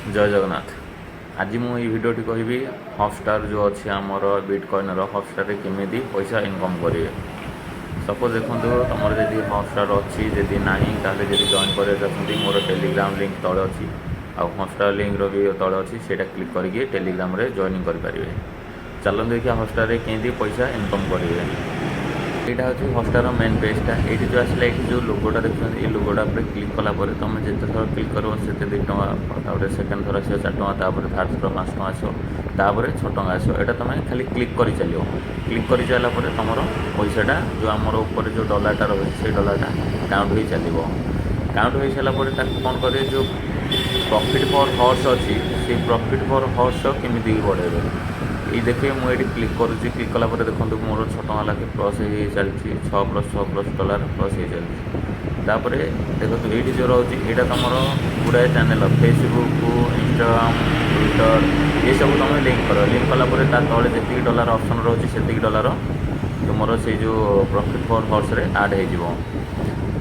जय जगन्नाथ। आज मुझे भिडटी कहि हटस्टार जो अच्छी आमर बिटकॉइनर हटस्टार केमी पैसा इनकम करेंगे। सपोज देखो तुम जब हटस्टार अच्छी जदि ना ताले जॉइन कर मोर टेलीग्राम लिंक तले अच्छी हटस्टार लिंक भी तले अच्छी से क्लिक करके टेलीग्राम जॉइनिंग करेंगे। चलते देखिए हटस्टार केमी पैसा इनकम करेंगे। यहाँ हूँ हटस्टार मेन पेजटा ये जो आसला ये जो लोगोटा देखते ये लोगोटा पर क्लिक कलापर तुम जिते थर क्लिक कर से 2 टका सेकेंड थर आस 4 टका थर्ड थर 5 टका आसपर 6 टका आस यहाँ तुम खाली क्लिक कर चलो। क्लिक कर सारापर तुम पैसाटा जो आमर ऊपर जो डॉलरटा रही से डॉलरटा काउंट हो चलो। काउंट हो सारापर कौन करे जो प्रॉफिट पर हॉर्स अच्छी से प्रॉफिट पर हॉर्स केमी बढ़ेगा। ये देखिए मुझे क्लिक करुँच क्लिक कलापर देखो मोर 6 टका लाखे प्लस हो चलती 6+6+ डॉलर प्लस हो चलती। देखो ये जो रोचे यहाँ तुम गुड़ाए चैनल फेसबुक इंस्टाग्राम ट्विटर ये सब तुम लिंक कर लिंक कलापर तले जी डॉलर ऑप्शन रोचे से डॉलर तुम से जो प्रॉफिट फॉर हॉर्स रे ऐड हो।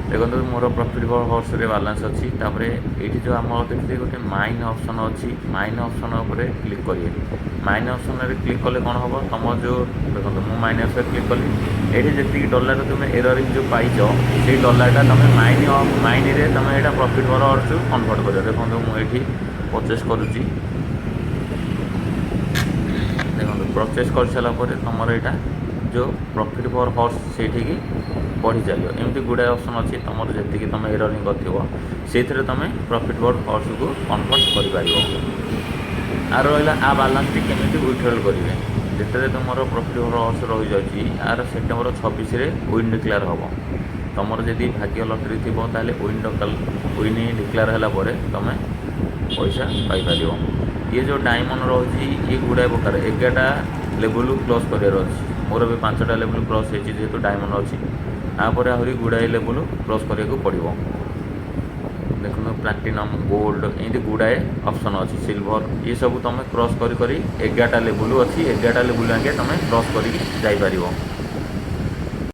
देखो मोर प्रॉफिट फॉर हॉर्स रे बैलेंस अच्छी ये जो आम देखिए गोटे माइन ऑप्शन अच्छी माइन ऑप्शन उपर क्लिक करिए। माइन ऑप्शन रे क्लिक कले कौन हम तुम जो देखो मुझे माइन ऑप्शन क्लिक कली ये जी डॉलर तुम एररिंग जो पाइच से डॉलरटा तुम माइन रे तुम यहाँ प्रॉफिट फॉर हॉर्स कन्वर्ट कर। देखो मुझे परचेस करुँची देखो परचेस कर सारापर तुम यहाँ जो प्रॉफिट फॉर हॉर्स से बढ़ी चलो। एमती गुड़ाए ऑप्शन अच्छी तुम जी तुम एररिंग कर तुम प्रॉफिट फॉर हॉर्स को कन्वर्ट कर आर रहा आ बालांस टी केमी विथड्रॉल करेंगे। जिते तुम प्रॉफिट फॉर हॉर्स रही जाए आर सेप्टेम्बर 26 विन डिक्लेयर हम तुम जदि भाग्य लटरी थी विन डिक्लेयर है तुम पैसा पाइपर। ये जो डायमंड रोचे ये गुड़ाए प्रकार 11टा लेवल क्लोज करार अच्छी मोर भी 5टा लेवल क्रॉस हो जेहेतु डायमंड अच्छी आपर आहरी गुड़ाए लेवल क्रॉस करने पड़ो। देखो प्लाटिनम गोल्ड एमती गुड़ाए ऑप्शन अच्छी सिल्वर ये सब तुम क्रॉस कर 11टा लेवल अच्छी 11टा लेवल आगे तुम क्रॉस कर